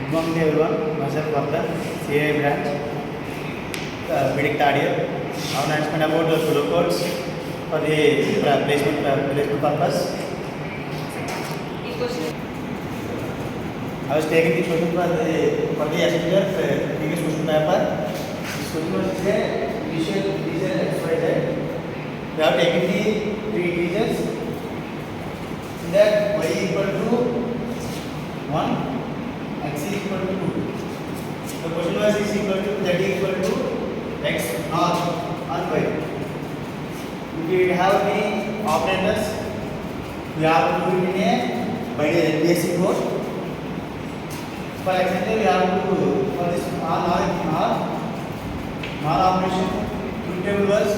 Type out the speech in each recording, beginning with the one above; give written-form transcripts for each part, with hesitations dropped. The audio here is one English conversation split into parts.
Good morning everyone, myself Vartan, CA branch, BTech third year. I want to explain about the flow codes for the placement purpose. I was taking this question for the yesterday previous question paper. This question was initial exercise. We have taken the three integers in that y equal to 1. X is equal to 2. The question was x equal to z equal to x not or y. If we have any operators, we have to do it in a basic code. For example, we have to for this NOR operation, truth table was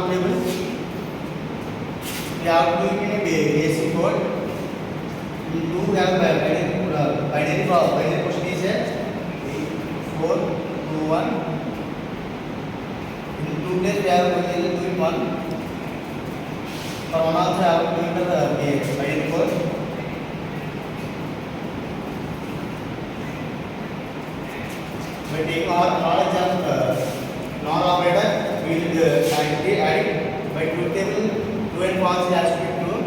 table. We have to do it in a basic code. We do have binary question is 4, 2, 1. In 2 days we have to do it 1. For 1 also have to do it the binary code. By taking our knowledge of NOR operator, we will add by truth table. True and false has to be true.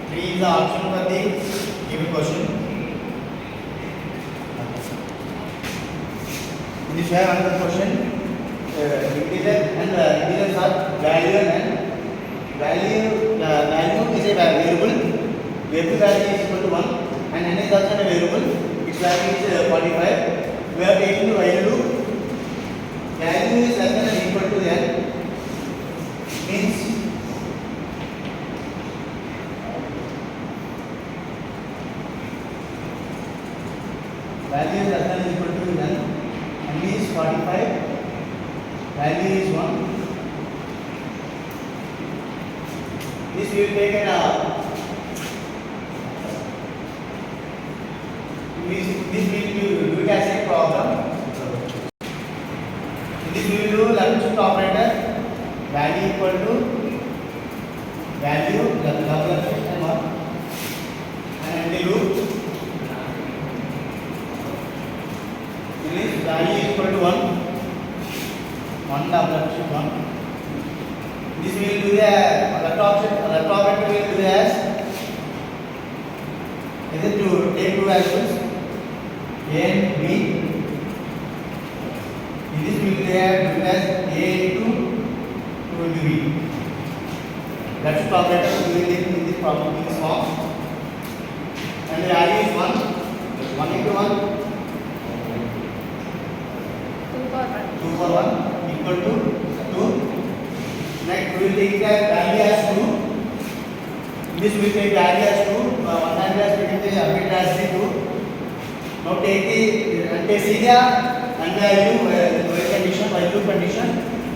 Three is the option for the given question. This we have another question. Integer and integers are value and value. Value is a variable. Variable value is equal to 1, and n is also a variable. Its value is 45. We are taking the while loop. Value is less than or equal to n. Means value is less than or equal to n. N is 45. Value is 1. This we will take this will do it as a problem. In this we will do learn shift operator. Value equal to value double shift and 1, and the loop. This value equal to 1 double shift 1. This we will do the left operator will do as either to take two values A and B. In this we will have as A into 2 into B. That's the operator we will take in this problem in this form. And the value is 1 into 1 2 for 1 equal to 2. Next we will take the value as 2. In this we will take value as 2. One time as we can take update as 2. Now take the see the unvalue condition, value condition,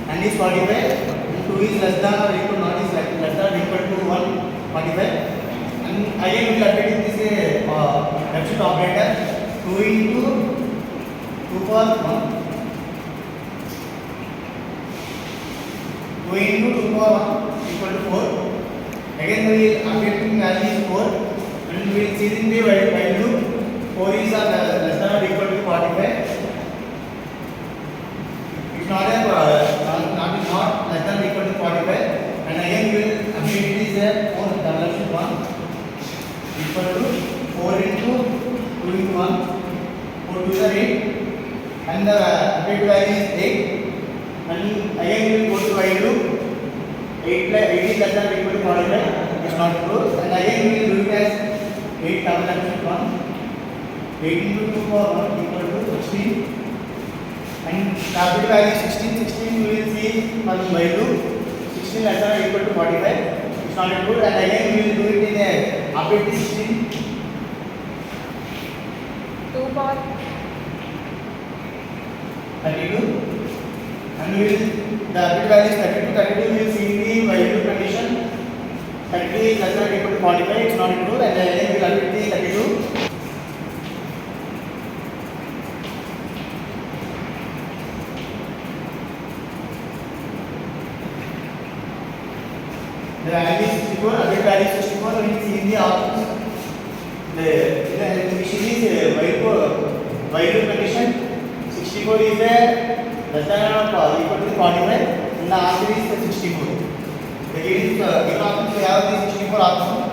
and is 45, and 2 is less than or equal, not is less than or equal to 1, 45. And again we will update this left shift operator 2 into 2 for 1. 2 into 2 for 1 equal to 4. Again we will update value is 4, and we will see in the value 4 is less than or equal to 45. It's not less than or equal to 45. And again we will update it is a 4 double shift 1 equal to 4 into 2 into 1. 4 2 is 8, and the update value is 8. And again we will go to while loop. 8 is less than or equal to 45. It's not true. And again we will do it as 8 double shift 1. 8 into 2 for 1 equal to 16. And capital value 16. 16 we will see on while loop. 16 less than or equal to 45. It's not good. And again we will do it in a update 16. 2 for 32, and we will the bit value is 32. 32 we will see the while condition. 30 is less than or equal to 45. It's not true, and then we will update the 32. The value is 64, update value is 64. So we will see in the options. The machine is while condition. 64 is less than or equal to 45, and the answer is 64. The given options we have the 64 option.